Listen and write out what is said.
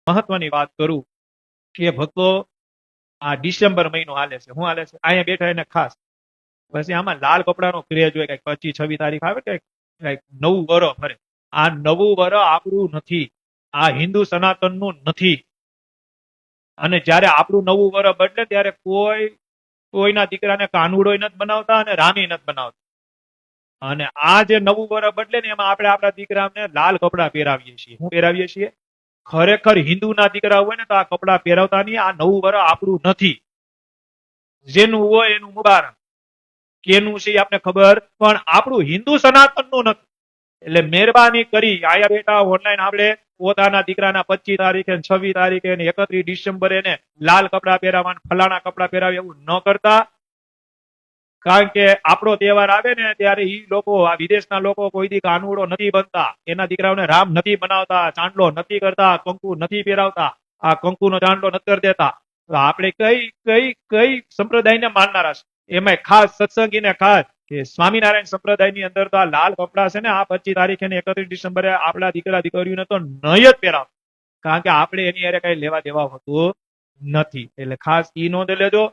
મહત્વની વાત કરું કે ભક્તો આ ડિસેમ્બર મહિનો હાલે છે, શું હાલે છે અહીંયા બેઠા એને ખાસ. પછી આમાં લાલ કપડાનો ક્રેઝ હોય, કઈક 25-26 તારીખ આવે કઈક કઈક નવું વરસ ફરે. આ નવું વરસ આપણું નથી, આ હિન્દુ સનાતનનું નથી. અને જ્યારે આપણું નવું વરસ બદલે ત્યારે કોઈના દીકરાને કાનુડોય નથી બનાવતા અને રામી નથી બનાવતા. અને આ જે નવું વરસ બદલે ને એમાં આપણે આપણા દીકરાને લાલ કપડા પહેરાવીએ છીએ. શું પહેરાવીએ છીએ? ખરેખર હિન્દુના દીકરા હોય ને તો આ કપડા પહેરવતા નહીં. આ નવું વરસ આપણું નથી. જેનું હોય એનું મુબારક, કેનું છે આપણે ખબર, પણ આપણું હિન્દુ સનાતનનું નથી. એટલે મહેરબાની કરી આયા બેટા ઓનલાઈન આપણે પોતાના દીકરાના 25 તારીખે 26 તારીખે 31 ડિસેમ્બરે ને લાલ કપડા પહેરાવવા, ફલાણા કપડા પહેરાવે એવું ન કરતા. કારણ કે આપણો તહેવાર આવે ને ત્યારે ઈ લોકો, આ વિદેશના લોકો કોઈ દી કાનુડો નથી બનતા, એના દીકરાઓને રામ નથી બનાવતા, ચાંદલો નથી કરતા, કંકુ નથી પહેરાવતા, આ કંકુનો ચાંદલો નથી કરી દેતા. તો આપણે કઈ કઈ કઈ સંપ્રદાયને માનનારા છે? એમાં ખાસ સત્સંગીને ખાસ કે સ્વામિનારાયણ સંપ્રદાયની અંદર તો આ લાલ કપડા છે ને આ 25 તારીખે ને 31 ડિસેમ્બરે આપણા દીકરા દીકરીઓને તો નહીં જ પહેરાવ. કારણ કે આપણે એની અરે કઈ લેવા દેવા હોતું નથી. એટલે ખાસ ઈ નોંધ લેજો.